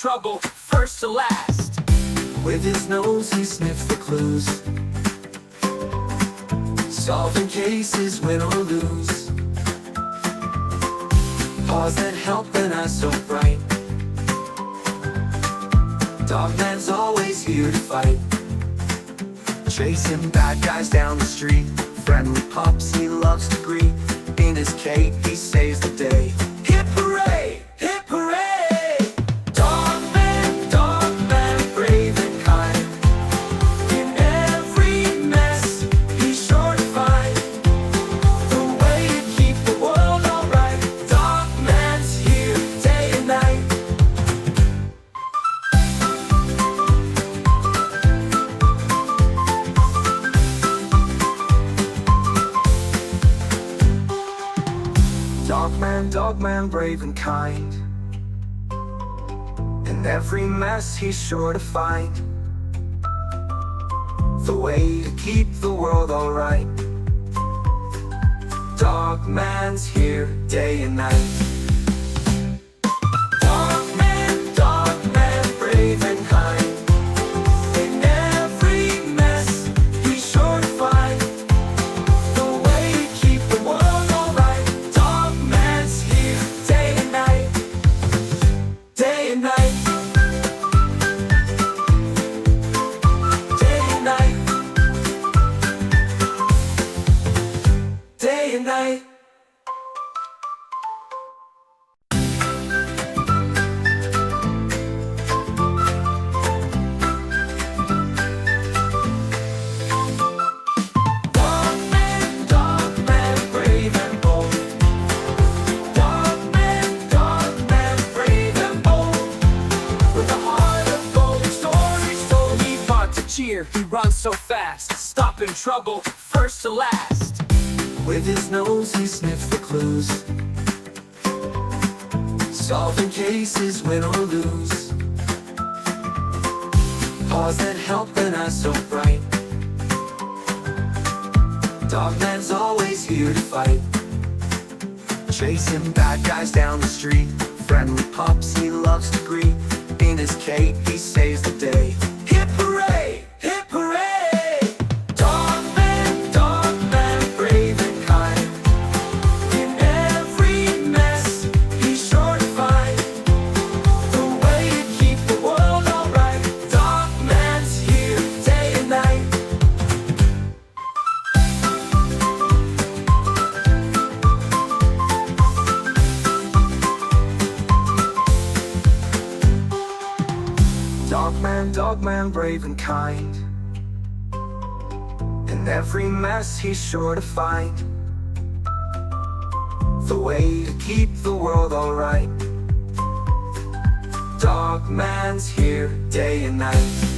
trouble, first to last. With his nose he sniffs the clues, solving cases, win or lose. Paws that help and eyes so bright. Dogman's always here to fight. Chasing bad guys down the street, friendly pups he loves to greet. In his cape he saves the day. Hip hooray, hip hooray! Dogman, brave and kind. In every mess he's sure to find the way to keep the world alright. Dogman's here day and night. Dogman, brave and kind. In every mess he's sure to find the way to keep the world alright. Dogman's here day and night. Dogman, brave and kind. In every mess he's sure to find the way to keep the world alright. Dogman's here day and night. Day and night. Day and night. Day and night. Dogman, brave and bold. Dogman, brave and bold. With a heart of gold, stories told. He fought to cheer, he runs so fast, stopping trouble, first to last. With his nose he sniffs the clues, solving cases, win or lose. Paws that help and eyes so bright. Dogman's always here to fight. Chasing bad guys down the street, friendly pups he loves to greet. In his cape he saves the day. Hip hooray, hip hooray! Dogman, brave and kind. In every mess he's sure to find the way to keep the world alright. Dogman's here day and night. Dogman, brave and kind. In every mess he's sure to find the way to keep the world alright. Dogman's here day and night.